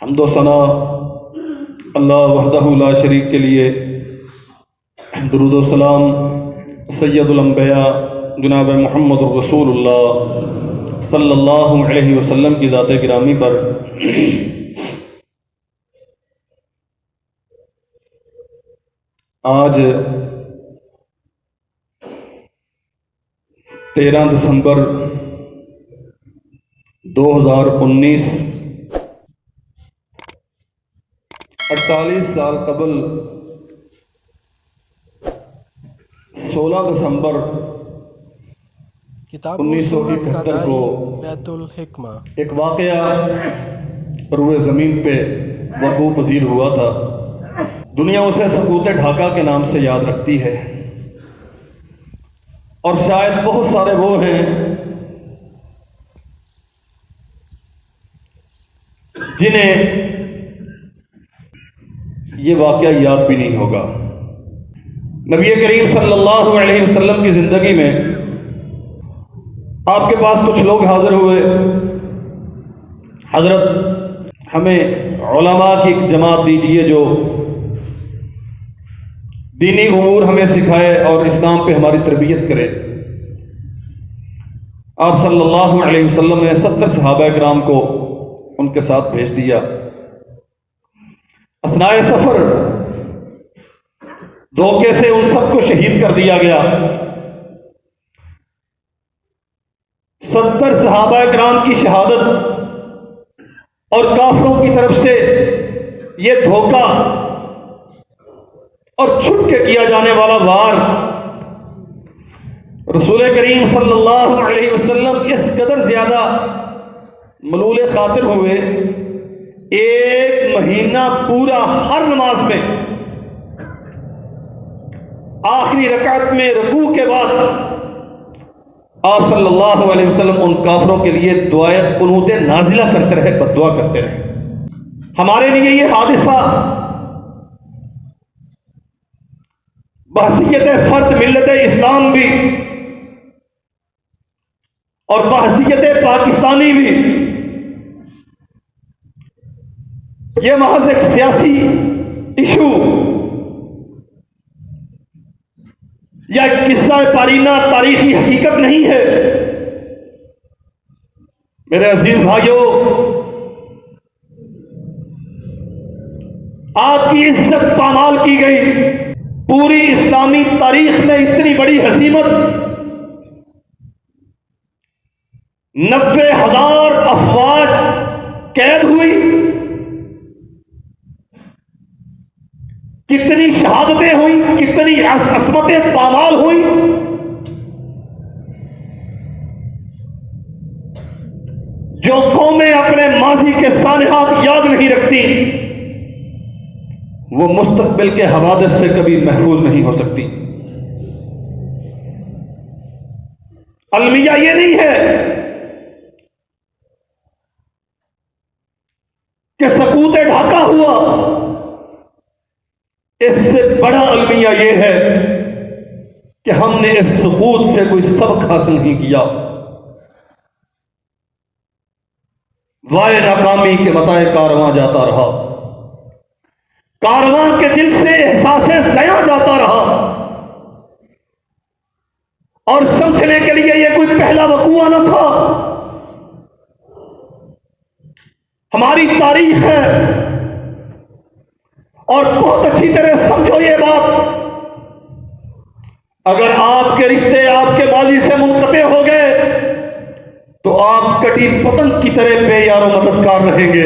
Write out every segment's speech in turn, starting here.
हम्दो सना अल्लाह वहदहु ला शरीक के लिए, दुरूद व सलाम सैयदुल अंबिया जनाब मुहम्मद रसूलुल्लाह सल्लल्लाहु अलैहि वसल्लम की ज़ात गिरामी पर। आज 13 दिसंबर 2019, 48 साल कबल 16 दिसंबर 1971 को बैतुल हिकमा एक वाक़या रुए ज़मीन पे वक़ू पज़ीर हुआ था। दुनिया उसे सकूत ढाका के नाम से याद रखती है और शायद बहुत सारे वो हैं जिन्हें ये वाक़या याद भी नहीं होगा। नबी करीम सल्लल्लाहु अलैहि वसल्लम की ज़िंदगी में आपके पास कुछ लोग हाजिर हुए। हज़रत हमें उलमा की एक जमात दीजिए जो दीनी उमूर हमें सिखाए और इस्लाम पे हमारी तरबियत करे। आप सल्लल्लाहु अलैहि वसल्लम ने 70 सहाबा किराम को उनके साथ भेज दिया। अथनाए सफर धोखे से उन सबको शहीद कर दिया गया। 70 सहाबा किराम की शहादत और काफिरों की तरफ से यह धोखा और छुप के किया जाने वाला वार रसूल करीम सल्लल्लाहु अलैहि वसल्लम इस कदर ज्यादा मलूल खातिर हुए, एक महीना पूरा हर नमाज में आखिरी रकात में रुकू के बाद आप सल्लल्लाहु अलैहि वसल्लम उन काफिरों के लिए दुआए कुनूत नाजिला करते रहे, बद्दुआ करते रहे। हमारे लिए ये हादिसा बहसीयत फर्द मिल्लत इस्लाम भी और बहसीयत पाकिस्तानी भी, ये महज एक सियासी इशू या एक किस्सा पारीना तारीखी हकीकत नहीं है। मेरे अजीज भाइयों, आपकी इज्जत पामाल की गई। पूरी इस्लामी तारीख में इतनी बड़ी हसीमत 90,000 अफवाज कैद हुई, कितनी शहादतें हुई, कितनी असमतें पामाल हुई। जो कौमें अपने माजी के सानिहात याद नहीं रखती वो मुस्तकबिल के हवादिस से कभी महफूज नहीं हो सकती। अलमिया ये नहीं है कि सकूत ढाका हुआ, इससे बड़ा अलमिया यह है कि हमने इस सकूत से कोई सबक हासिल नहीं किया। वाए नाकामी के बताए कारवां जाता रहा, कारवां के दिल से एहसासे ज़या जाता रहा और समझने के लिए यह कोई पहला वकूआ न था। हमारी तारीख है और बहुत अच्छी तरह समझो ये बात। अगर आपके रिश्ते आपके माजी से मुनक़ते हो गए तो आप कटी पतंग की तरह बेयारो मददगार रहेंगे।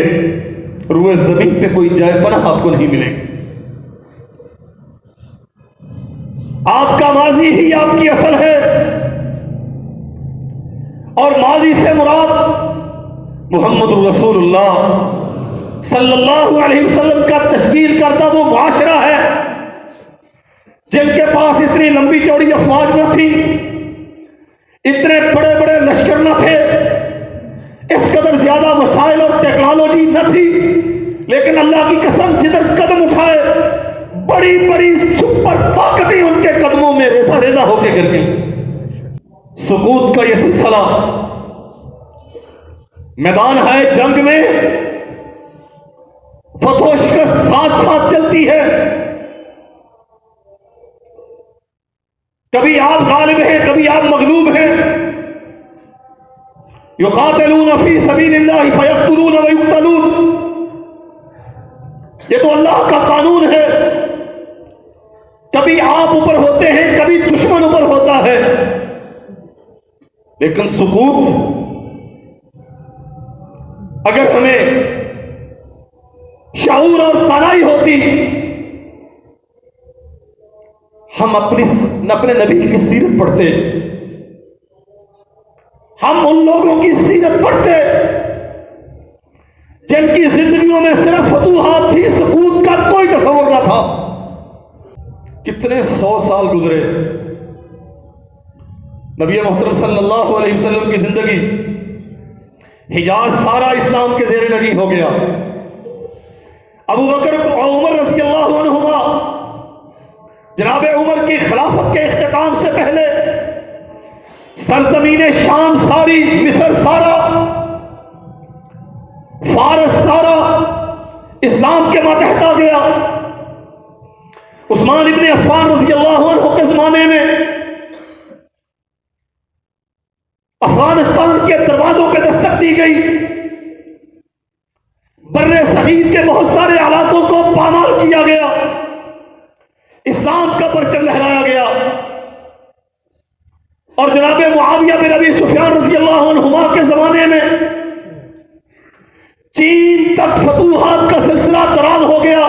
रुए जमीन पे कोई जाए पनाह आपको नहीं मिलेगी। आपका माजी ही आपकी असल है और माजी से मुराद मुहम्मद रसूलुल्लाह सल्लल्लाहु अलैहि वसल्लम का तशकील करता वो मुआशरा है जिनके पास इतनी लंबी चौड़ी अफवाज न थी, इतने बड़े बड़े लश्कर न थे, इस कदर ज्यादा वसाइल और टेक्नोलॉजी न थी, लेकिन अल्लाह की कसम जिधर कदम उठाए बड़ी बड़ी सुपर ताकतें उनके कदमों में रेजा रेजा होके गिर गई। सुकूत का यह सिलसिला मैदान है जंग में फतह शिकस्त साथ साथ चलती है। कभी आप गालिब हैं, कभी आप मगलूब हैं। युकातिलून फी सबीलिल्लाह फयक्तुलून व युक्तलून, ये तो अल्लाह का कानून है। कभी आप ऊपर होते हैं, कभी दुश्मन ऊपर होता है। लेकिन सुकूत, अगर हमें शाऊर और तानाई होती, हम अपने नबी की सीरत पढ़ते, हम उन लोगों की सीरत पढ़ते जिनकी जिंदगियों में सिर्फ फतूहात थी, सुकूत का कोई तस्वर न था। कितने 100 साल गुजरे, नबी मोहतरम सल्लल्लाहु अलैहि वसल्लम की जिंदगी, हिजाज सारा इस्लाम के ज़ेरे लगी हो गया। अबू बकर और उमर रज़ी अल्लाहु अन्हुमा, जनाब उमर की खिलाफत के इख्तिताम से पहले सरजमीन शाम सारी, मिस्र सारा, फारस सारा इस्लाम के मातहत आ गया। उस्मान इब्ने अफ़्फ़ान रज़ी अल्लाहु अन्हु के ज़माने में अफगानिस्तान के दरवाजों पर दस्तक दी गई। बर्रे सगीर के बहुत सारे इलाकों को पामाल किया गया, इस्लाम का परचम लहराया गया। और जनाब मुआविया बिन अबी सुफियान रज़ी अल्लाहु अन्हुमा के जमाने में चीन तक फतूहात का सिलसिला दराज हो गया।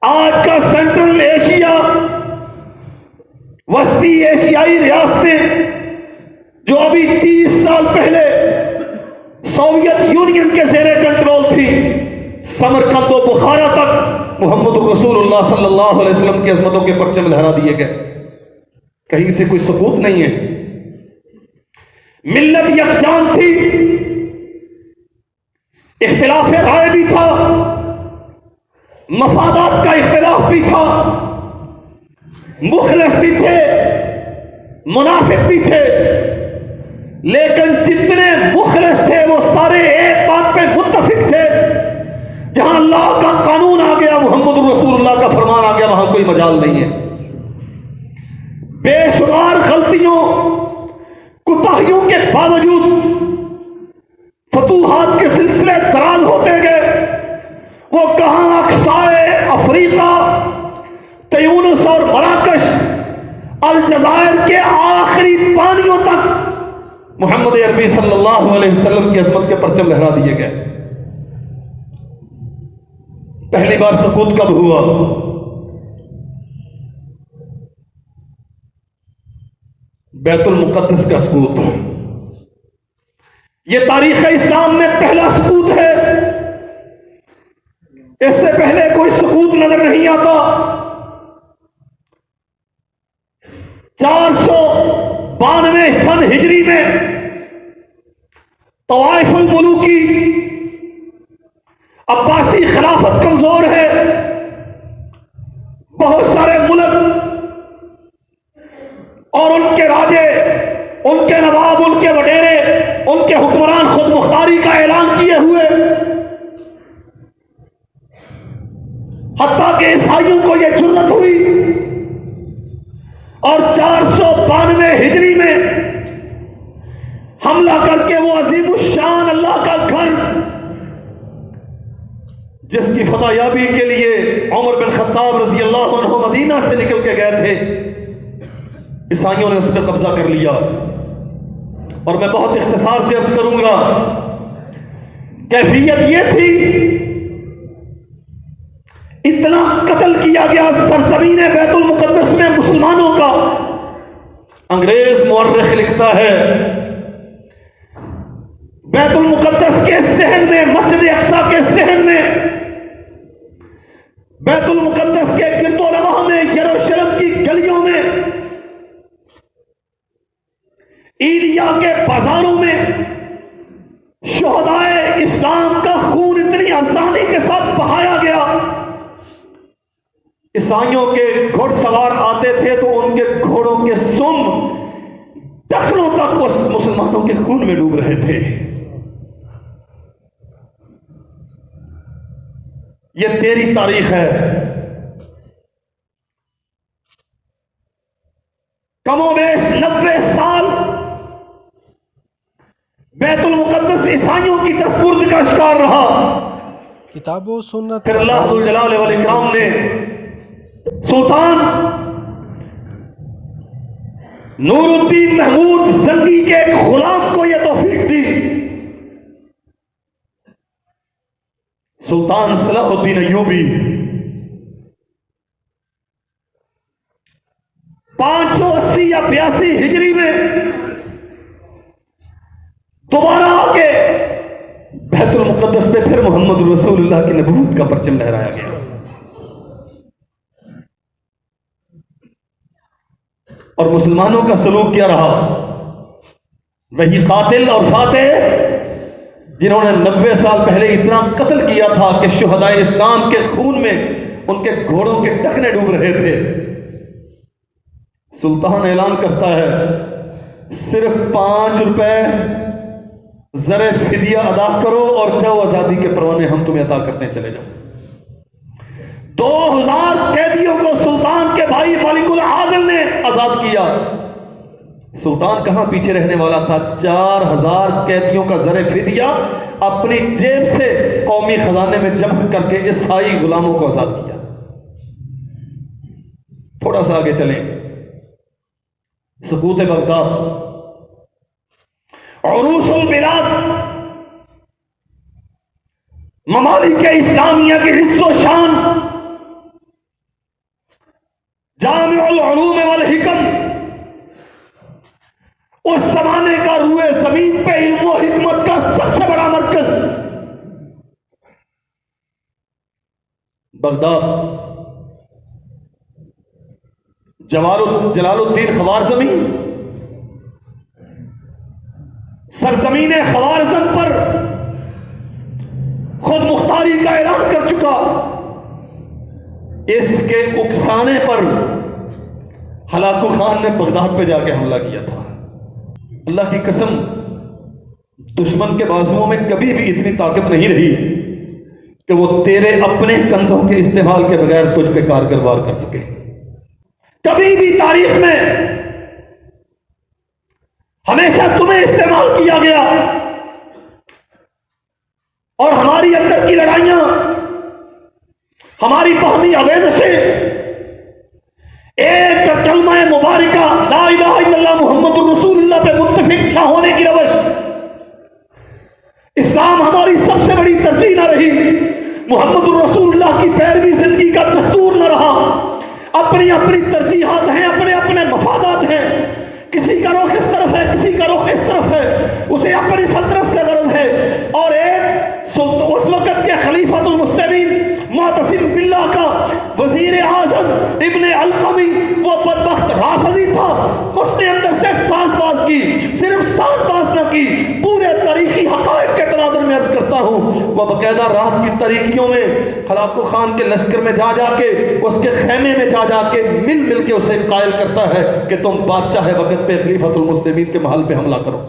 आज का सेंट्रल एशिया, वस्ती एशियाई रियासतें जो अभी 30 साल पहले सोवियत यूनियन के ज़ेरे कंट्रोल थी, समरकंद और बुखारा तक मोहम्मद रसूलुल्लाह सल्लल्लाहु अलैहि वसल्लम की अज़मतों के परचम लहरा दिए गए। कहीं से कोई सबूत नहीं है। मिल्लत यकजान थी, इख्तिलाफ राय भी था, मफादात का इख्तिलाफ भी था, मुखलिस भी थे, मुनाफिक भी थे। लेकिन जितने मुखलिस थे वो सारे एक बात पे मुत्तफिक थे, जहां अल्लाह का कानून आ गया, मोहम्मद रसूलुल्लाह का फरमान आ गया, वहां कोई मजाल नहीं है। बेशुमार गलतियों, कुताहियों के बावजूद फतूहात के सिलसिले दराज होते गए। वो कहां अक्साए अफ्रीका, तयूनुस और मराकश, अलजज़ायर के आखिरी पानियों तक मोहम्मद अरबी सल्लल्लाहु अलैहि वसल्लम की अज़मत के परचम लहरा दिए गए। पहली बार सुकूत कब हुआ? बैतुल मुक़द्दस का सुकूत। यह तारीख़ इस्लाम में पहला सुकूत है। इससे पहले कोई सुकूत नजर नहीं आता। 492 सन हिजरी में तवाइफुल मुलूकी, अब्बासी खिलाफत कमजोर है। बहुत सारे मुल्क और उनके राजे, उनके नवाब, उनके वडेरे, उनके हुक्मरान खुद मुख्तारी का ऐलान किए हुए, हत्ता के ईसाइयों को यह जुर्रत हुई और 492 हिजरी में हमला करके वो अजीमुश्शान अल्लाह का घर, जिसकी फतहयाबी के लिए उमर बिन खत्ताब रजी अल्लाह अन्हु मदीना से निकल के गए थे, ईसाइयों ने उस पर कब्जा कर लिया। और मैं बहुत इख्तिसार से अर्ज करूंगा, कैफियत ये थी, इतना कत्ल किया गया सरजमीन बैतुल मुक़द्दस में मुसलमानों का। अंग्रेज मुअर्रिख लिखता है, बैतुल मुक़द्दस के सहन में, मस्जिद अक्सा के सहन में, बैतुल मुक़द्दस के गिरदोलवाह में, यरूशलेम की गलियों में, ईदिया के बाजारों में शुहदाए इस्लाम का खून इतनी आसानी के साथ बहाया गया। ईसाइयों के घुड़सवार आते थे तो उनके घोड़ों के सुम टखनों तक उस मुसलमानों के खून में डूब रहे थे। ये तेरी तारीख है। कमोबेश 90 साल बैतुल मुकद्दस ईसाइयों की तस्वुर्द का शिकार रहा। किताबो सुन्नत फिर अल्लाहुल जलाल वल इकराम ने सुल्तान नूरुद्दीन महमूद जंगी के एक गुलाम को यह तौफीक दी। सुल्तान सलाहुद्दीन अय्यूबी 580 या 82 हिजरी में दोबारा आके बैतुल मुकद्दस पे फिर मोहम्मद रसूलुल्लाह की नबूवत का परचम लहराया गया। और मुसलमानों का सलूक क्या रहा? वही कातिल और फातेह जिन्होंने 90 साल पहले इतना कत्ल किया था कि शुहदाए इस्लाम के खून में उनके घोड़ों के टखने डूब रहे थे। सुल्तान ऐलान करता है सिर्फ 5 रुपए ज़रे फिदिया अदा करो और जाओ, आजादी के परवाने हम तुम्हें अदा करते हैं, चले जाओ। 2000 कैदियों को सुल्तान के भाई मालिकुल आदिल ने आजाद किया। सुल्तान कहां पीछे रहने वाला था? 4000 कैदियों का ज़रे फिदिया अपनी जेब से कौमी खजाने में जमा करके ईसाई गुलामों को आजाद किया। थोड़ा सा आगे चलें, सकूत बगदाद, उरूसुल बिलाद, ममालिक इस्लामिया की हिस्सो शान, जामिउल उलूम वल हिकम, उस जमाने का रूए जमीन पे इल्म और हिकमत का सबसे बड़ा मरकज बगदाद। जलालुद्दीन ख्वारिज़मी सरजमीन ख्वारिज़म पर खुद मुख्तारी का ऐलान कर चुका। इसके उकसाने पर हलाकू खान ने बगदाद पे जाके हमला किया था। अल्लाह की कसम, दुश्मन के बाजुओं में कभी भी इतनी ताकत नहीं रही कि वो तेरे अपने कंधों के इस्तेमाल के बगैर तुझ पे कारगर वार कर सके। कभी भी तारीख में हमेशा तुम्हें इस्तेमाल किया गया और हमारी अंदर की लड़ाइयां, हमारी बाहमी आवेदशें, एक कलमा मुबारका ला इलाहा इल्लल्लाह मुहम्मदुर रसूलुल्लाह पे मुत्तफिक ना होने की रवश, इस्लाम हमारी सबसे बड़ी तरजीह न रही, मुहम्मदुर रसूलुल्लाह की पैरवी जिंदगी का दस्तूर न रहा। अपनी अपनी तरजीहात हैं, अपने अपने मफादात हैं। किसी का रुख इस तरफ है, किसी का रुख इस तरफ है, उसे अपनी सल्तनत से गरज है। और एक उस वक्त के खलीफतुल मुस्लिमीन मुअतसिम बिल्लाह का वजीर आजम इब्ने अलकमी, वो बदबख्त राशिदी था, उसने अंदर से साजबाज की, सिर्फ साजबाज न की, पूरे तारीखी हक़ाइक़ के तनाज़ुर में अर्ज करता हूँ। वह बकायदा रात की तारीखियों में हलाकू खान के लश्कर में जा जाके, उसके खेमे में जा जाके मिल मिल के उसे कायल करता है कि तुम बादशाह वक्त पे खलीफतुल मुस्लिमीन के महल पे हमला करो।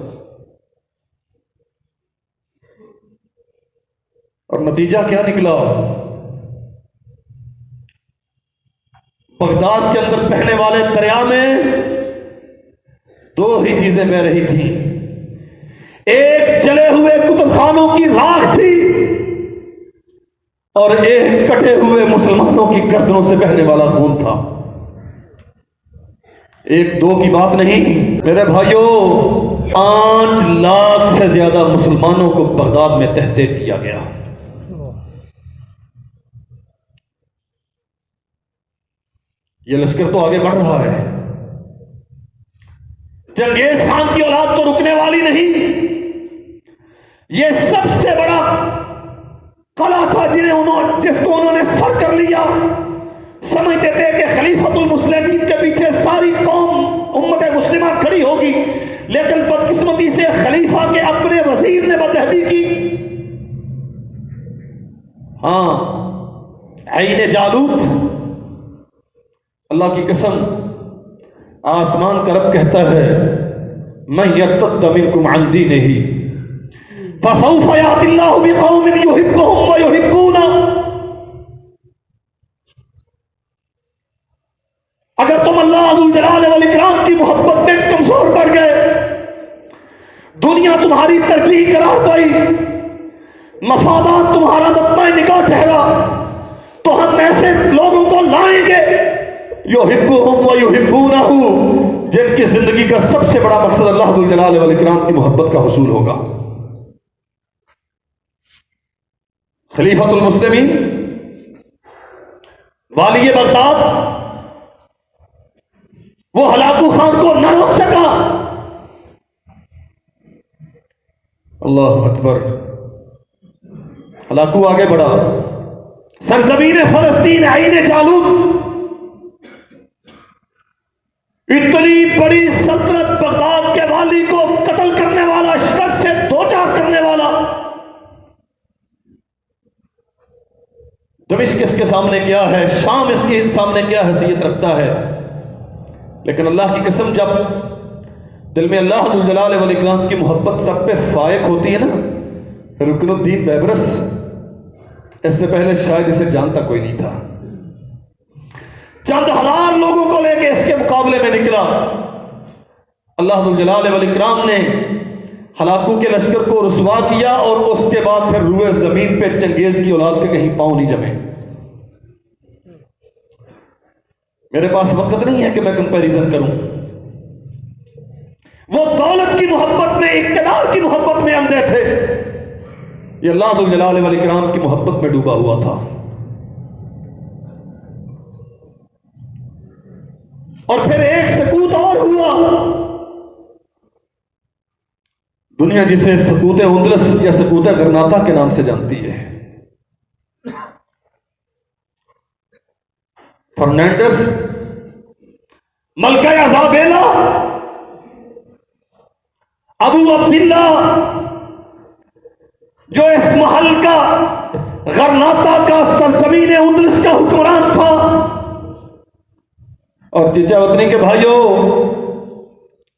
और नतीजा क्या निकला? बगदाद के अंदर बहने वाले दरिया में 2 ही चीजें बह रही थी। एक जले हुए कुतुबखानों की राख थी और एक कटे हुए मुसलमानों की गर्दनों से बहने वाला खून था। 1-2 की बात नहीं मेरे भाइयों, 5 लाख से ज्यादा मुसलमानों को बगदाद में तहदीद किया गया। ये लश्कर तो आगे बढ़ रहा है। चंगेज खान की औलाद तो रुकने वाली नहीं। ये सबसे बड़ा कला था जिसको उन्होंने सर कर लिया। समझते थे कि खलीफतुल मुस्लिमीन के पीछे सारी कौम उम्मत मुस्लिमा खड़ी होगी, लेकिन बदकिस्मती से खलीफा के अपने वजीर ने बदअहदी की। हाँ, ऐने जालूत, अल्लाह की कसम, आसमान का रब कहता है मैं यर्तद मिनकुम अन दीनिही फसौफ यातिल्लाहु बिकौमिन युहिब्बुहुम व युहिब्बूना। तुम्हारी तरजीह करार पाई, मफादात तुम्हारा मत्मा निगाह ठहरा, तो हम ऐसे लोगों को लाएंगे युहिब्बुहुम व युहिब्बूनहु, जिनकी जिंदगी का सबसे बड़ा मकसद अल्लाह जुल जलाल वल इकराम की मोहब्बत का हुसूल होगा। खलीफतुल मुस्लिमीन वाली बगदाद वो हलाकू खान को न रोक सका। अल्लाह अकबर। हलाकू आगे बढ़ा, सरजमीन फलस्तीन आईने जालूत, इतनी बड़ी सल्तनत बगदाद के वाली को कत्ल करने वाला, शिकस्त से दो चार करने वाला, दमिश्क इसके सामने क्या है, शाम इसके सामने क्या हैसियत रखता है। लेकिन अल्लाह की कसम, जब दिल में अल्लाह जुल जलाल वल इकराम की मोहब्बत सब पे फायक होती है ना, रुकनुद्दीन बैबरस इससे पहले शायद इसे जानता कोई नहीं था। चंद हजार लोगों को लेकर इसके मुकाबले में निकला। अल्लाह जुल जलाल वल इकराम ने हलाकू के लश्कर को रुसवा किया और उसके बाद फिर रुए जमीन पे चंगेज की औलाद के कहीं पांव नहीं जमे। मेरे पास वक्त नहीं है कि मैं कंपैरिजन करूं। वो दौलत की मोहब्बत में, इक़्तिदार की मोहब्बत में अंधे थे, ये अल्लाह जुल जलाल वल इकराम की मोहब्बत में डूबा हुआ था। और फिर एक सकूत और हुआ, दुनिया जिसे सकूत उंदलस या सकूत गरनाता के नाम से जानती है। फर्नांडिस, मलका अज़ाबेला, अबू अब्दुल्ला, जो इस महल का, गरनाता का, सरजमीन उंदलस का हुक्मरान था। और चीचा वतनी के भाइयों,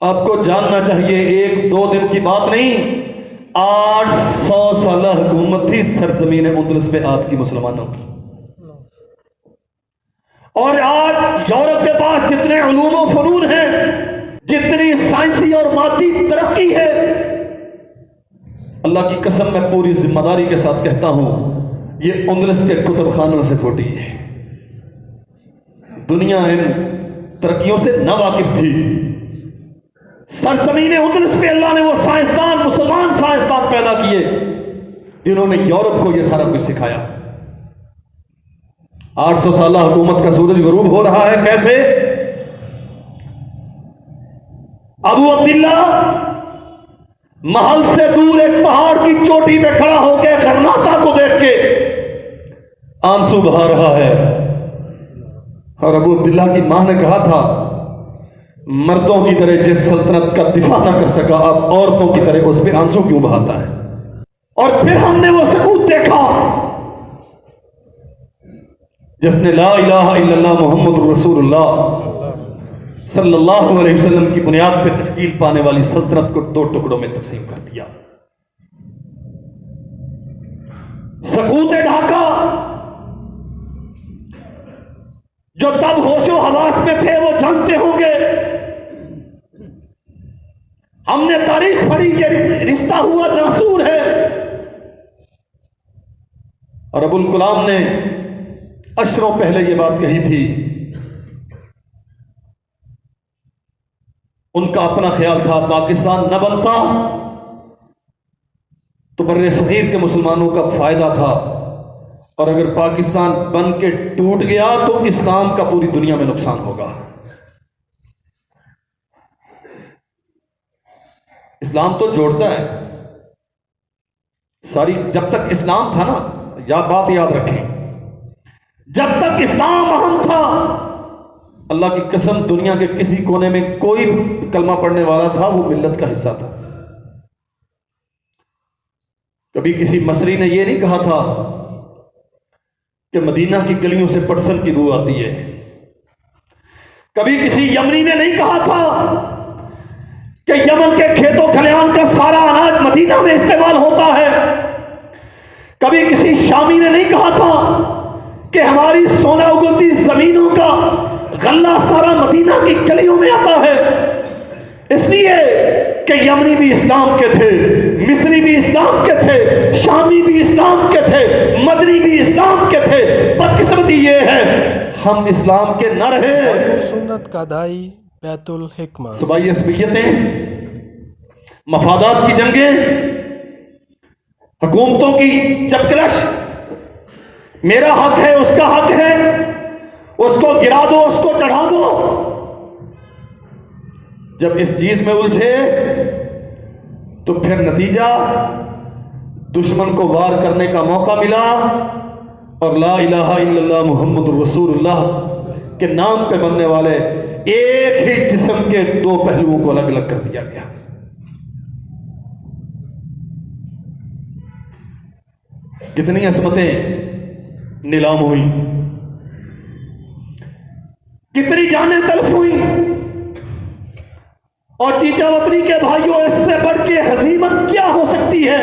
आपको जानना चाहिए, एक दो दिन की बात नहीं, 800 साल हुकूमत थी सरजमीन उंदलस पे आपकी मुसलमानों की। और आज यूरोप के पास जितने उलूम व फनून हैं, जितनी साइंसी और मादी तरक्की है, अल्लाह की कसम मैं पूरी जिम्मेदारी के साथ कहता हूं, ये उंदलस के कुतुब खानों से खोटी है। दुनिया इन तरक्कियों से न वाकिफ थी। सरजमीन उंदलस पे अल्लाह ने वो साइंसदान, मुसलमान साइंसदान पैदा किए, जिन्होंने यूरोप को ये सारा कुछ सिखाया। 800 साल हुकूमत का सूरज गरूब हो रहा है। कैसे? अबू अब्दुल्ला महल से दूर एक पहाड़ की चोटी पे खड़ा होकर गरनाता को देख के आंसू बहा रहा है। और अबू अब्दुल्ला की मां ने कहा था, मर्दों की तरह जिस सल्तनत का दिफा ना कर सका, अब औरतों की तरह उस पर आंसू क्यों बहाता है। और फिर हमने वो सकूत देखा जिसने ला इलाहा इल्लल्लाह मुहम्मदुर रसूलुल्लाह सल्लल्लाहु अलैहि वसल्लम की बुनियाद पर तश्कील पाने वाली सल्तनत को दो टुकड़ों में तकसीम कर दिया। सकूत ढाका, जो तब होशो हवास में थे वो जानते होंगे, हमने तारीख पढ़ी, ये रिश्ता हुआ नासूर है। और अबुल कलाम ने अशरों पहले ये बात कही थी। उनका अपना ख्याल था, पाकिस्तान न बनता तो बर्रे सगीर के मुसलमानों का फायदा था, और अगर पाकिस्तान बन के टूट गया तो इस्लाम का पूरी दुनिया में नुकसान होगा। इस्लाम तो जोड़ता है सारी, जब तक इस्लाम था ना, बात याद रखें, जब तक इस्लाम अहम था, अल्लाह की कसम दुनिया के किसी कोने में कोई कलमा पढ़ने वाला था, वो मिल्लत का हिस्सा था। कभी किसी मसरी ने यह नहीं कहा था कि मदीना की गलियों से पटसन की बू आती है। कभी किसी यमनी ने नहीं कहा था कि यमन के खेतों खलिहान का सारा अनाज मदीना में इस्तेमाल होता है। कभी किसी शामी ने नहीं कहा था कि हमारी सोना उगलती जमीनों का गल्ला सारा मदीना की गलियों में आता है। इसलिए कि यमनी भी इस्लाम के थे, मिस्री भी इस्लाम के थे, शामी भी इस्लाम के थे, मदनी भी इस्लाम के थे। बदकिस्मती ये है हम इस्लाम के न रहे। किताब सुन्नत का दाई बैतुल हिकमा। सुबाई असबियतें, मफादात की जंगें, हुकूमतों की चपकलश, मेरा हक है उसका हक है, उसको गिरा दो उसको चढ़ा दो। जब इस चीज में उलझे तो फिर नतीजा दुश्मन को वार करने का मौका मिला और ला इलाहा इल्लल्लाह मुहम्मदुर रसूलुल्लाह के नाम पे बनने वाले एक ही जिस्म के दो पहलुओं को अलग अलग कर दिया गया। कितनी असमतें नीलाम हुई, कितनी जानें तलफ हुई। और चीचा वतनी के भाइयों, इससे बढ़ के हसीमत क्या हो सकती है?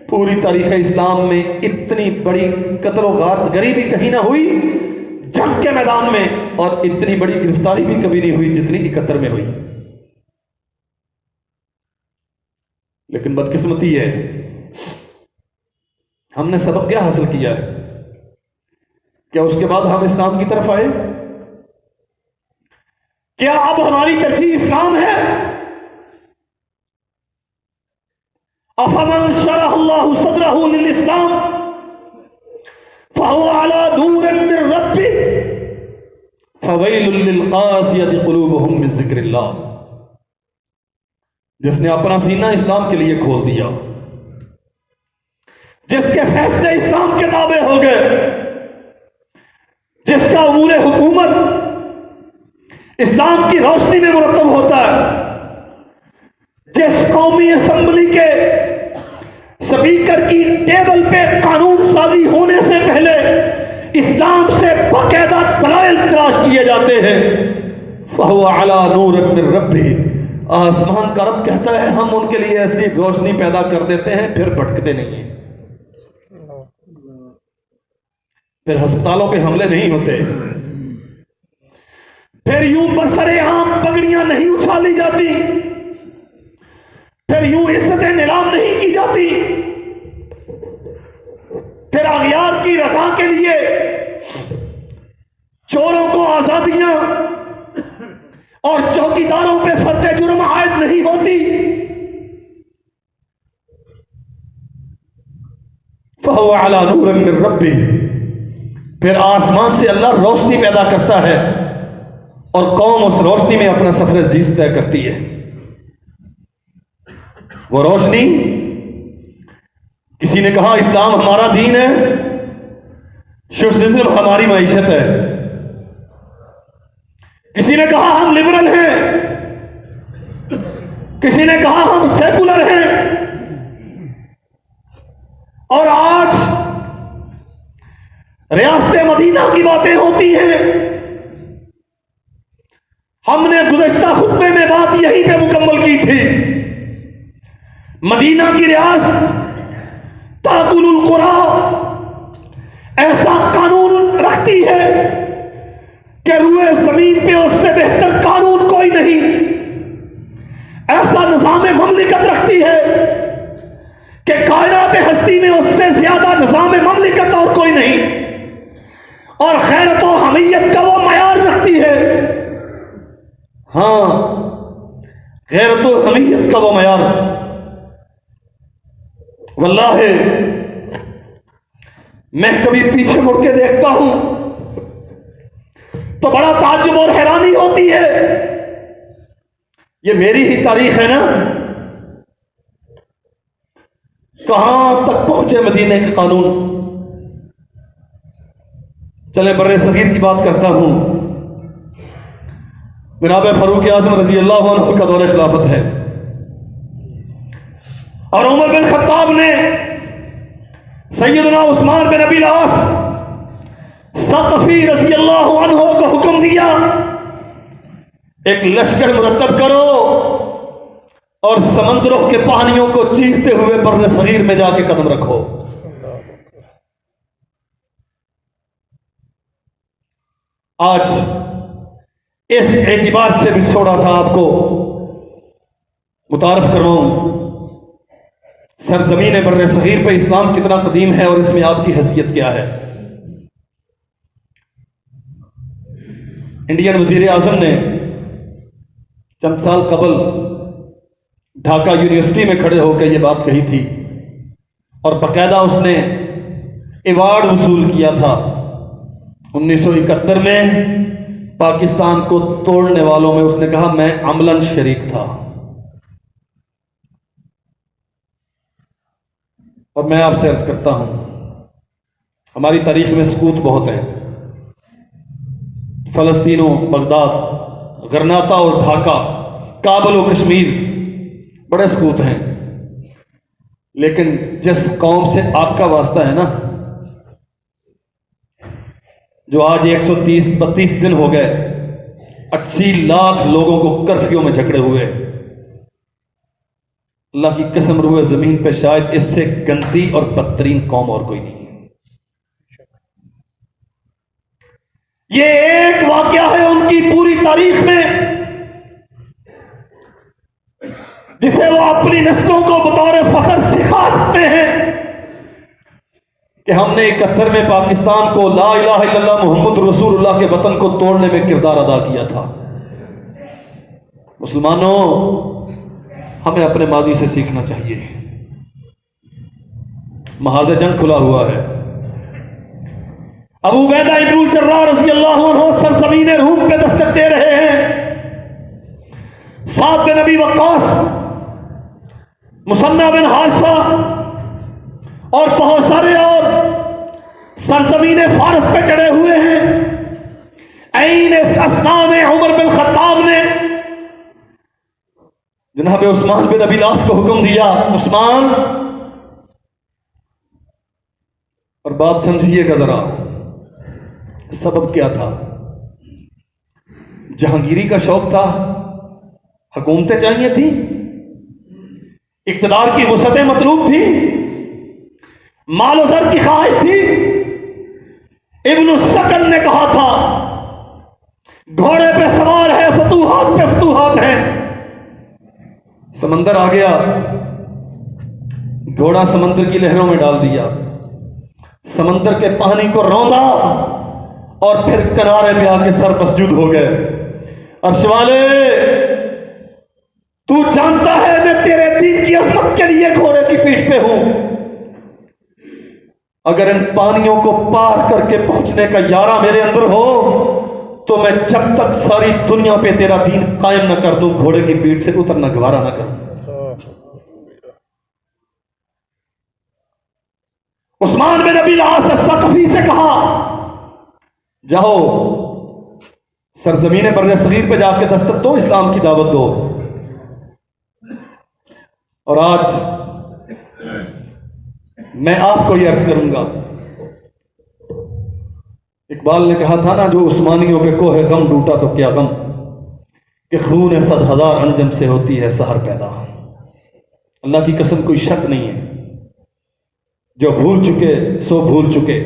पूरी तारीख इस्लाम में इतनी बड़ी कत्ल और गरीबी कहीं ना हुई जंग के मैदान में, और इतनी बड़ी गिरफ्तारी भी कभी नहीं हुई जितनी 71 में हुई। लेकिन बदकिस्मती है, हमने सबक क्या हासिल किया है? क्या उसके बाद हम इस्लाम की तरफ आए? क्या अब हमारी तरजीह इस्लाम है? अफमन शरहल्लाहु सदरहु लिल इस्लाम फहुवा अला नूरिन मिन रब्बिह फवैलुल लिल क़ासियति क़ुलूबुहुम मिन ज़िक्रिल्लाह। जिसने अपना सीना इस्लाम के लिए खोल दिया, जिसके फैसले इस्लाम के ताबे हो गए, जिसका उमूर हुकूमत इस्लाम की रोशनी में मुरतब होता है, जिस कौमी असेंबली के स्पीकर की टेबल पे कानून साजी होने से पहले इस्लाम से बाकायदा दलाइल तलाश किए जाते हैं, फहुवा अला नूरिन मिन रब्बिह। आसमान का रब कहता है हम उनके लिए ऐसी रोशनी पैदा कर देते हैं, फिर भटकते नहीं हैं, फिर अस्पतालों पे हमले नहीं होते, फिर यूं बरसरे आम पगड़ियां नहीं उछाली जाती, फिर यूं इज्जतें नीलाम नहीं की जाती, फिर अगयार की रजा के लिए चोरों को आजादियां और चौकीदारों पे फर्द जुर्म आयद नहीं होती। फहुवा अला नूरिन मिन रब्बिह। फिर आसमान से अल्लाह रोशनी पैदा करता है और कौम उस रोशनी में अपना सफर जीत तय करती है। वो रोशनी, किसी ने कहा इस्लाम हमारा दीन है, सोशलिज्म हमारी मईशत है, किसी ने कहा हम लिबरल हैं, किसी ने कहा हम सेकुलर हैं। और आज रियासत मदीना की बातें होती हैं। हमने गुज़श्ता खुतबे में बात यहीं पे मुकम्मल की थी। मदीना की रियासत ताकुलुल कुरा ऐसा कानून रखती है कि रूए जमीन पे उससे बेहतर कानून कोई नहीं। ऐसा निजाम ममलिकत रखती है कि कायनात हस्ती में उससे ज्यादा निजाम ममलिकत और कोई नहीं। और खैरत और हमीयत का वो मयार रखती है। हाँ, गैरत और हमीयत का वो मयार। वल्लाह मैं कभी पीछे मुड़ के देखता हूं तो बड़ा ताज्जुब और हैरानी होती है। ये मेरी ही तारीख है ना, कहां तक पहुंचे मदीने के कानून। चले बर्रे सगीर की बात करता हूं। जनाब फारूक आज़म रजी अल्लाह अन्हु का दौर खिलाफत है और उमर बिन खत्ताब ने सैयदना उस्मान बिन अबी अल-आस सक़फ़ी रज़ी अल्लाहु अन्हु को हुक्म दिया, एक लश्कर मुरतब करो और समंदरों के पानियों को चीरते हुए बर्रे सगीर में जाके कदम रखो। आज इस एतबार से भी छोड़ा था आपको मुतारफ करवाऊं सरजमीन बर्रे सगीर पे इस्लाम कितना कदीम है और इसमें आपकी हैसियत क्या है। इंडियन वजीर आजम ने चंद साल कबल ढाका यूनिवर्सिटी में खड़े होकर यह बात कही थी और बाकायदा उसने अवार्ड वसूल किया था। 1971 में पाकिस्तान को तोड़ने वालों में उसने कहा मैं अमलन शरीक था। और मैं आपसे अर्ज करता हूं, हमारी तारीख में सकूत बहुत हैं। फलस्तीनो, बगदाद, गरनाता और ढाका, काबुल और कश्मीर बड़े सकूत हैं, लेकिन जिस कौम से आपका वास्ता है ना, जो आज 132 दिन हो गए 80 लाख लोगों को कर्फ्यू में झगड़े हुए, अल्लाह की कसम रुए जमीन पे शायद इससे गंदी और बदतरीन कौम और कोई नहीं है। ये एक वाकया है उनकी पूरी तारीख में जिसे वो अपनी नस्लों को बतौर फख्र सिखा सकते हैं कि हमने 71 में पाकिस्तान को ला इलाहा इल्लल्लाह मुहम्मद रसूलुल्लाह के वतन को तोड़ने में किरदार अदा किया था। मुसलमानों, हमें अपने माजी से सीखना चाहिए। महाज़ जंग खुला हुआ है। अबू उबैदा इब्नुल जर्राह रज़ी अल्लाहु अन्हु सरज़मीन रूम पे दस्तक दे रहे हैं। साद बिन नबी वक्कास, मुसन्ना बिन हारिसा और बहुत सारे और सरज़मीन फारस पे चढ़े हुए हैं। ऐन अस्ना में उमर बिन खत्ताब ने जनाब उस्मान बिन अबी लास को हुक्म दिया, उस्मान, और बात समझिएगा जरा, सबब क्या था? जहांगीरी का शौक था, हुकूमतें चाहिए थी, इक्तदार की वसअतें मतलूब थी, माल ज़र की ख्वाहिश थी। इब्न सकन ने कहा था घोड़े पे सवार है, फतूहात पे फतूहात हैं। समंदर आ गया, घोड़ा समंदर की लहरों में डाल दिया, समंदर के पानी को रौंदा और फिर किनारे पे आके सर मसजूद हो गए। अर्श वाले, तू जानता है मैं तेरे दीन की अज़मत के लिए घोड़े की पीठ पे हूं। अगर इन पानियों को पार करके पहुंचने का यारा मेरे अंदर हो तो मैं जब तक सारी दुनिया पे तेरा दीन कायम न कर दूं, घोड़े की पीठ से उतरना गवारा न करूं। उस्मान बिन अबी लास सक़फ़ी से कहा, जाओ सरजमीन बर्रे सगीर पे जाके दस्तक दो, इस्लाम की दावत दो। और आज मैं आपको यह अर्ज करूंगा, इकबाल ने कहा था ना, जो उस्मानियों पे कोहे गम टूटा तो क्या गम, कि खून 100,000 अंजम से होती है सहर पैदा। अल्लाह की कसम, कोई शक नहीं है, जो भूल चुके सो भूल चुके।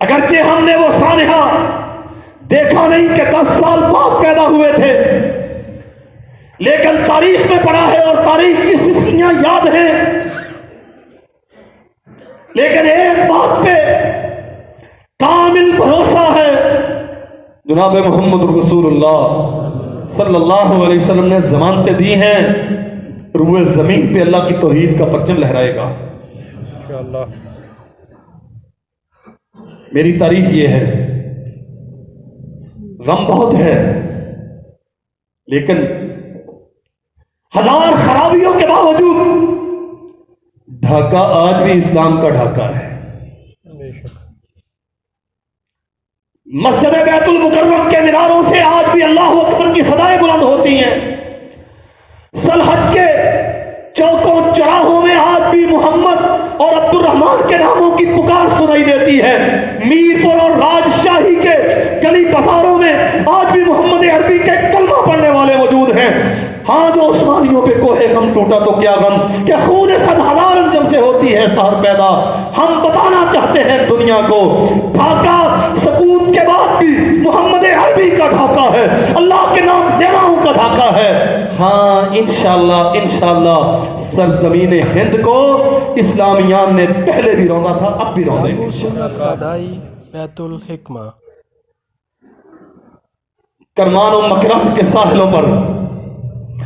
अगरचे हमने वो सानिहा देखा नहीं कि 10 साल बाद पैदा हुए थे, लेकिन तारीख में पढ़ा है और तारीख की सिस्कियां याद हैं। लेकिन एक बात पे कामिल भरोसा है, जनाब मोहम्मद रसूलुल्लाह सल्लल्लाहु अलैहि वसल्लम ने ज़मानतें दी हैं, रुए ज़मीन पे अल्लाह की तौहीद का परचम लहराएगा इंशाअल्लाह। मेरी तारीख ये है, गम बहुत है, लेकिन हजार खराबियों के बावजूद ढाका आज भी इस्लाम का ढाका है। मस्जिद बैतुल मुकर्रम के मीनारों से आज भी अल्लाहु अकबर की सदाएं बुलंद होती हैं। सलहट के चौकों चौराहों में आज भी मोहम्मद और अब्दुर्रहमान के नामों की पुकार सुनाई देती है। मीरपुर और राजशाही के गली बाजारों में आज भी मोहम्मद अरबी के कलमा पढ़ने वाले मौजूद हैं। हाँ, जो उस्मानियों पे कोहे गम टूटा तो क्या गम, कि खून 100,000 अंजम से होती है सहर पैदा। हम बताना चाहते हैं दुनिया को, ढाका सकूत के बाद भी मोहम्मद अरबी का ढाका है, अल्लाह के नाम देवाओं का धागा है। हाँ, इंशाअल्लाह इंशाअल्लाह सरजमीन हिंद को इस्लामियान ने पहले भी रौंदा था, अब भी रौंदेंगे। किताबो सुन्नत का दाई बैतुल हिकमा। करमान और मकरम के साहिलों पर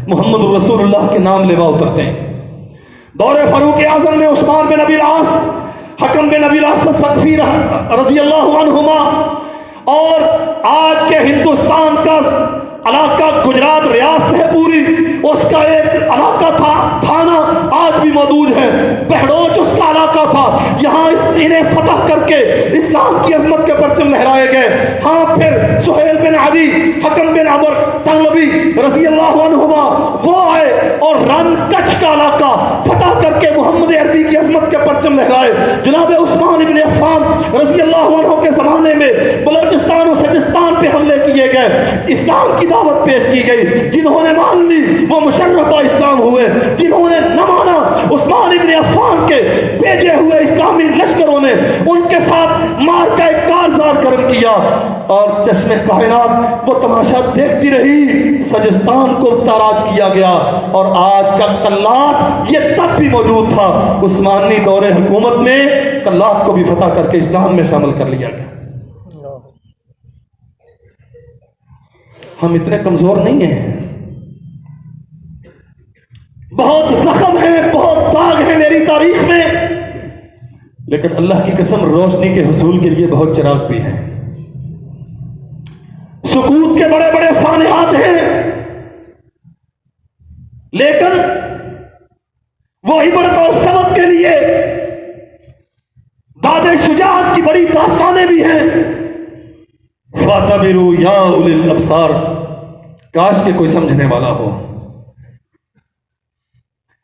मोहम्मद रसूलुल्लाह के नाम लेवा उतरते हैं। दौरे फारूक आजम में उस्मान बिन अबी आस, हकम बिन अबी आस सक़फ़ी रज़ी अल्लाहु अन्हुमा, और आज के हिंदुस्तान का इलाका गुजरात रियासत है पूरी, उसका एक इलाका था थाना, आज भी मौजूद है, बहड़ोच उसका इलाका था। यहाँ इन्हें फतह करके इस्लाम की अजमत के परचम लहराए गए। हाँ, फिर सुहेल बिन अली, हकम बिन अमर तगलबी रज़ी अल्लाहु अन्हुमा वो आए और रन कच्छ का इलाका फतह करके मोहम्मद अरबी की अजमत के परचम लहराए। जनाब उस्मान इब्न अफ़्फ़ान रज़ी अल्लाहु अन्हु के ज़माने में बलोचिस्तान और सजिस्तान पे हमले किए गए, इस्लाम की दावत पेश की गई। जिन्होंने मान ली वो मुशर्रफ़ इस्लाम हुए, जिन्होंने न माना उस्मान इब्न अफ़्फ़ान के भेजे हुए इस्लामी लश्करों ने उनके साथ मार का एक कारज़ार कर्म किया, और चश्मे कायनात वो तमाशा देखती रही। सजिस्तान को ताराज किया गया, और आज का कल्लात ये तब भी मौजूद था। उस्मानी दौरे हुकूमत में कल्लात को भी फतह करके इस्लाम में शामिल कर लिया गया। हम इतने कमजोर नहीं हैं, बहुत जख्म है, बहुत दाग है मेरी तारीख में, लेकिन अल्लाह की कसम रोशनी के हुसूल के लिए बहुत चिराग भी है। सुकूत के बड़े बड़े सानियात हैं, लेकिन वो इबरत और सबक के लिए दादे शुजाअत की बड़ी दास्तानें भी हैं। फातबिरू या उलिल अब्सार, काश के कोई समझने वाला हो।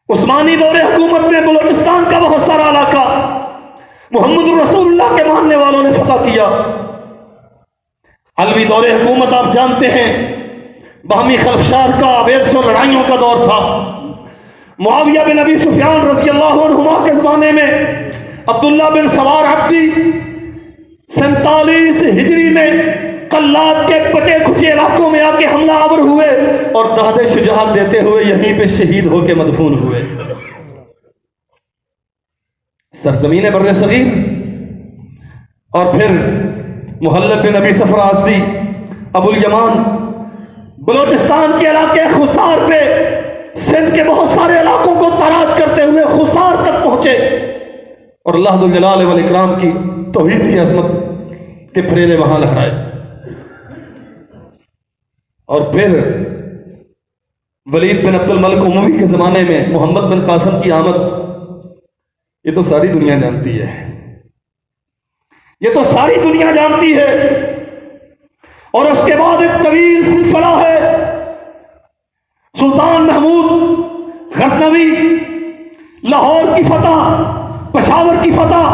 उस्मानी दौरे हुकूमत में बलोचिस्तान का बहुत सारा इलाका मोहम्मद रसूलुल्लाह के मानने वालों ने फतह किया। अलवी दौरे हुकूमत आप जानते हैं, बाहमी खलफशार का, अवेज़ लड़ाइयों का दौर था। मुआविया बिन अबी सुफियान रज़ी अल्लाहु अन्हुमा के ज़माने में अब्दुल्ला बिन सवार अब्दी 47 हिजरी में कल्लात के बचे खुचे इलाकों में आके हमला आवर हुए और दादे शुजाअत देते हुए यहीं पे शहीद होके मदफून हुए। सरजमीन बर्रे सगीर, और फिर मुहल्लब बिन नबी सफर आसदी, अबुल यमान, बलोचिस्तान के इलाके खुसार पे सिंध के बहुत सारे इलाकों को तराज करते हुए खुसार तक पहुंचे, और अल्लाह दुल जलाल वल इकराम की तौहीद की अज़मत के फरेले वहां लहराए। और फिर वलीद बिन अब्दुल मलिक उमवी के ज़माने में मोहम्मद बिन कासिम की आमद, ये तो सारी दुनिया जानती है, ये तो सारी दुनिया जानती है। और उसके बाद एक तवील सिलसिला है, सुल्तान महमूद गजनवी, लाहौर की फतह, पेशावर की फतह,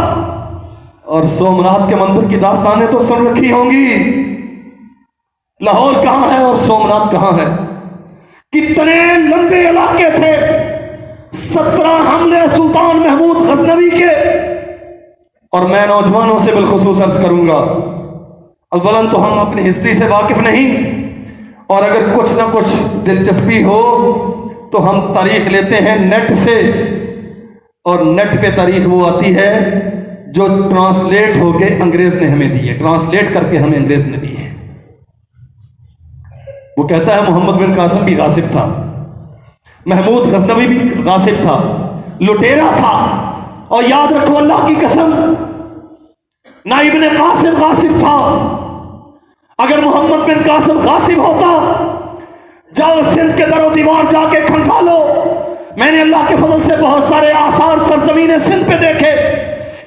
और सोमनाथ के मंदिर की दास्तानें तो सुन रखी होंगी। लाहौर कहां है और सोमनाथ कहां है, कितने लंबे इलाके थे। 17 हमले सुल्तान महमूद गजनवी के, और मैं नौजवानों से बिलखुसूस अर्ज करूंगा, अव्वलन तो हम अपनी हिस्ट्री से वाकिफ नहीं, और अगर कुछ ना कुछ दिलचस्पी हो तो हम तारीख लेते हैं नेट से, और नेट पे तारीख वो आती है जो ट्रांसलेट होके अंग्रेज ने हमें दी है, ट्रांसलेट करके हमें अंग्रेज ने दी है। वो कहता है मोहम्मद बिन कासिम भी गासिब था, महमूद गजनवी भी गासिब था, लुटेरा था, और याद रखो अल्लाह की कसम, ना इब्ने कासिम गासिब था। अगर मोहम्मद बिन कासिम गासिब होता, जाओ सिंध के दरो दीवार जाके खंगालो। मैंने अल्लाह के फजल से बहुत सारे आसार सरजमीन सिंध पे देखे,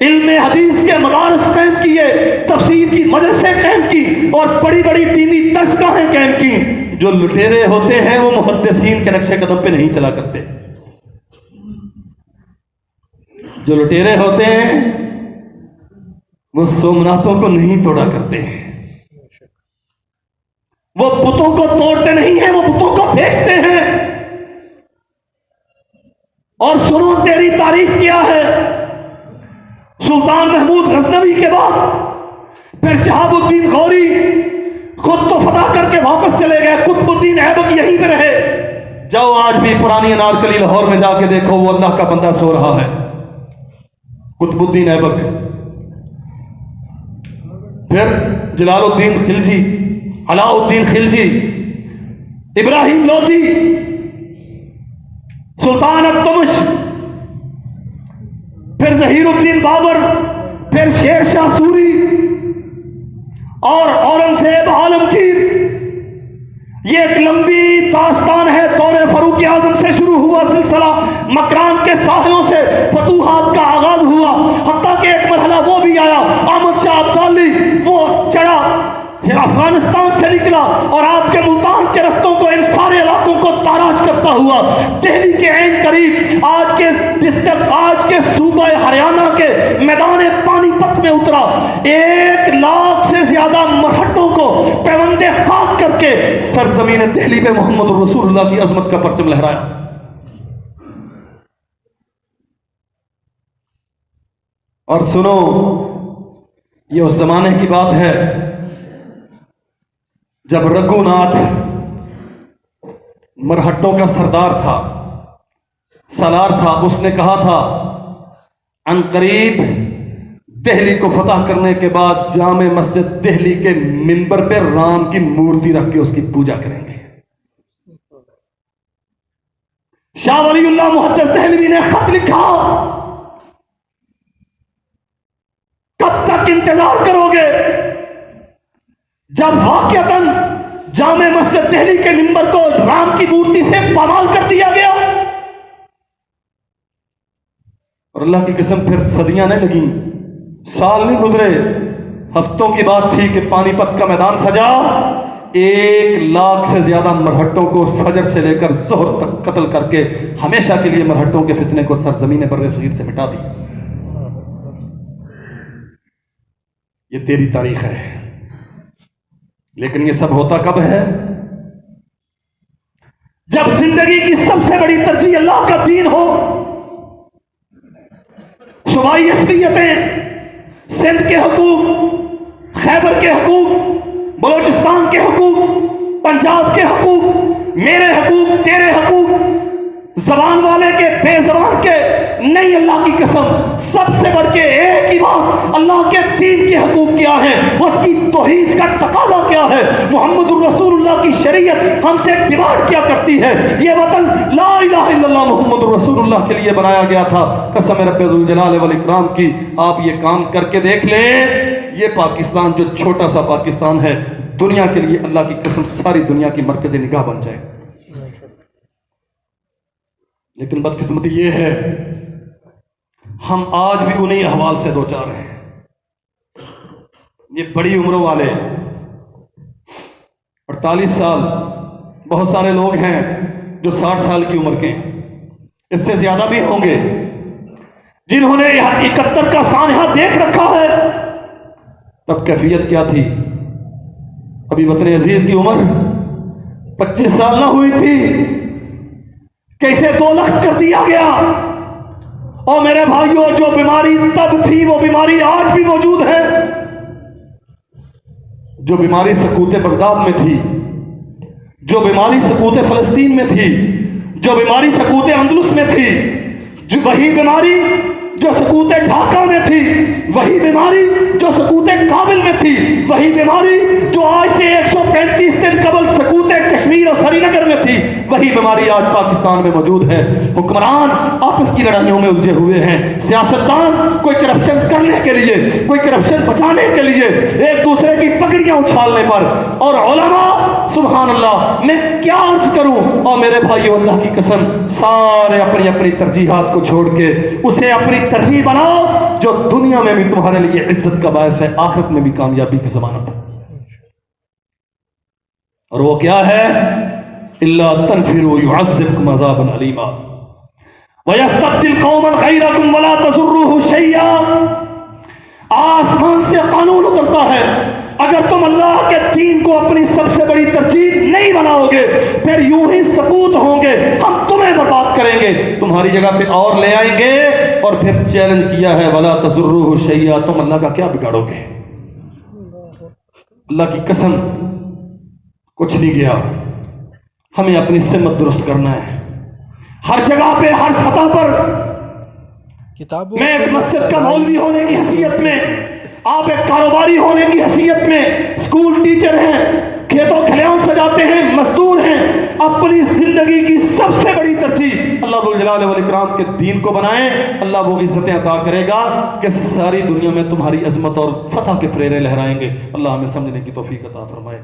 इल्मे हदीस के मदारस कायम किए, तफसीर की मदरसे कायम की, और बड़ी बड़ी दीनी दरसगाहें कायम की। जो लुटेरे होते हैं वो मुहद्दिसीन के नक्शे कदम पे नहीं चला करते, जो लुटेरे होते हैं वो सोमनाथों को नहीं तोड़ा करते हैं, वो बुतों को तोड़ते नहीं हैं, वो बुतों को बेचते हैं। और सुनो तेरी तारीख क्या है, सुल्तान महमूद गजनवी के बाद फिर शहाबुद्दीन गौरी, खुद तो फतह करके वापस चले गए, कुतुबुद्दीन ऐबक यहीं पे रहे। जाओ आज भी पुरानी अनारकली लाहौर में जाके देखो, वो अल्लाह का बंदा सो रहा है, कुतुबुद्दीन ऐबक। फिर जलालुद्दीन खिलजी, अलाउद्दीन खिलजी, इब्राहिम लोदी, सुल्तान अत्तमुश, फिर जहीरुद्दीन बाबर, फिर शेर शाह सूरी और औरंगजेब आलमगीर। ये एक लंबी दास्तान है। दौरे फरूक आजम से शुरू हुआ सिलसिला, मकरान के साहिलों से फतूहात का आगाज हुआ, हत्ता कि एक मरहला वो भी आया, अहमद शाह अब्दाली वो चढ़ा, अफगानिस्तान से निकला और आपके मुल्तान के रस्तों को, इन सारे इलाकों को ताराश करता हुआ दिल्ली के ऐन करीब आज के सूबा हरियाणा के मैदान पानीपत में उतरा। 1 लाख से ज्यादा मरहटों को पैबंदे खाक करके सरजमीन दिल्ली पे मोहम्मद रसूलुल्लाह की अजमत का परचम लहराया। और सुनो, ये उस जमाने की बात है जब रघुनाथ मरहट्टों का सरदार था, सलार था। उसने कहा था अनकरीब दिल्ली को फतह करने के बाद जामे मस्जिद दिल्ली के मिंबर पे राम की मूर्ति रख के उसकी पूजा करेंगे। शाह वलीउल्लाह मुहद्दिस दहलवी ने खत लिखा, कब तक इंतजार करोगे? जब वाकईतन जामे मस्जिद दिल्ली के मिंबर को राम की मूर्ति से पामाल कर दिया गया। और अल्लाह की कसम फिर सदियां नहीं लगी, साल नहीं गुजरे, हफ्तों की बात थी कि पानीपत का मैदान सजा। 1 लाख से ज्यादा मरहट्टों को फजर से लेकर जोहर तक कत्ल करके हमेशा के लिए मरहट्टों के फितने को सरजमीन पर सगीर से मिटा दी। ये तेरी तारीख है। लेकिन ये सब होता कब है? जब जिंदगी की सबसे बड़ी तरजीह अल्लाह का दीन हो। सूबाई असलियतें, सिंध के हुकूक, खैबर के हुकूक, बलोचिस्तान के हुकूक, पंजाब के हुकूक, मेरे हुकूक, तेरे हुकूक, जबान वाले के, बेजबान के, नहीं, अल्लाह की कसम सबसे बढ़ के एक ही बात, अल्लाह के दीन के हुकूक क्या है, उसकी तौहीद का तकाजा क्या है, मोहम्मद रसूलुल्लाह की शरीयत हमसे डिमांड क्या करती है। ये वतन ला इलाहा इल्लल्लाह मोहम्मद रसूलुल्लाह के लिए बनाया गया था। कसम रब्बिल जलाल वल इकराम की, आप ये काम करके देख लें। ये पाकिस्तान जो छोटा सा पाकिस्तान है, दुनिया के लिए अल्लाह की कसम सारी दुनिया की मरकज़ निगाह बन जाए। लेकिन बदकिस्मती ये है, हम आज भी उन्हीं अहवाल से दो चार हैं। ये बड़ी उम्रों वाले 48 साल, बहुत सारे लोग हैं जो 60 साल की उम्र के, इससे ज्यादा भी होंगे, जिन्होंने 71 का सानहा देख रखा है। तब कैफियत क्या थी? अभी वतन अजीज की उम्र 25 साल ना हुई थी, कैसे 2 लाख कर दिया गया। और मेरे भाइयों, जो बीमारी तब थी वो बीमारी आज भी मौजूद है। जो बीमारी सकूत बगदाद में थी, जो बीमारी सकूत फलस्तीन में थी, जो बीमारी सकूत अंदलुस में थी, जो वही बीमारी जो सकूत ढाका में थी, वही बीमारी जो सकूत काबिल में थी, वही बीमारी जो आज से 135 दिन कबल सकूत कश्मीर और श्रीनगर में थी, वही बीमारी आज पाकिस्तान में मौजूद है। हुक्मरान आपस की लड़ाइयों में उलझे हुए हैं। सियासतदान कोई करप्शन करने के लिए, कोई करप्शन बचाने के लिए एक दूसरे की पगड़ियां उछालने पर, और उलमा सुभान अल्लाह, मैं क्या अर्ज करूं। और मेरे भाइयों, अल्लाह की कसम, सारे अपनी अपनी तरजीहात को छोड़ के उसे अपनी तरजीह बनाओ जो दुनिया में भी तुम्हारे लिए इज्जत का बायस है, आखिरत में भी कामयाबी की जमानत है। और वो क्या है? इल्ला तनफिरू युअज़्ज़िबकुम अज़ाबन अलीमा व यस्तब्दिल कौमन गैरकुम वला तज़ुर्रुहु शैया। आसमान से कानून उतरता है, अगर तुम अल्लाह के दीन को अपनी सबसे बड़ी तरजीह नहीं बनाओगे, फिर यूं ही सकूत होंगे, हम तुम्हें बर्बाद करेंगे, तुम्हारी जगह पे और ले आएंगे। और फिर चैलेंज किया है, वला तज़ुर्रुहु शैया, तुम अल्लाह का क्या बिगाड़ोगे? अल्लाह की कसम, कुछ नहीं गया। हमें अपनी सिमत दुरुस्त करना है हर जगह पे, हर सतह पर। किताबों मैं एक से मस्जिद का मुक्तदाई मौलवी होने की हैसियत में, आप एक कारोबारी होने की हैसियत में, स्कूल टीचर हैं, खेतों खलियान सजाते हैं, मजदूर हैं, अपनी जिंदगी की सबसे बड़ी तरजीह अल्लाह रुल जलाल वल इकराम के दीन को बनाएं। अल्लाह वो इज्जतें अता करेगा कि सारी दुनिया में तुम्हारी अजमत और फतह के प्रेरे लहराएंगे। अल्लाह हमें समझने की तौफीक अता फरमाए।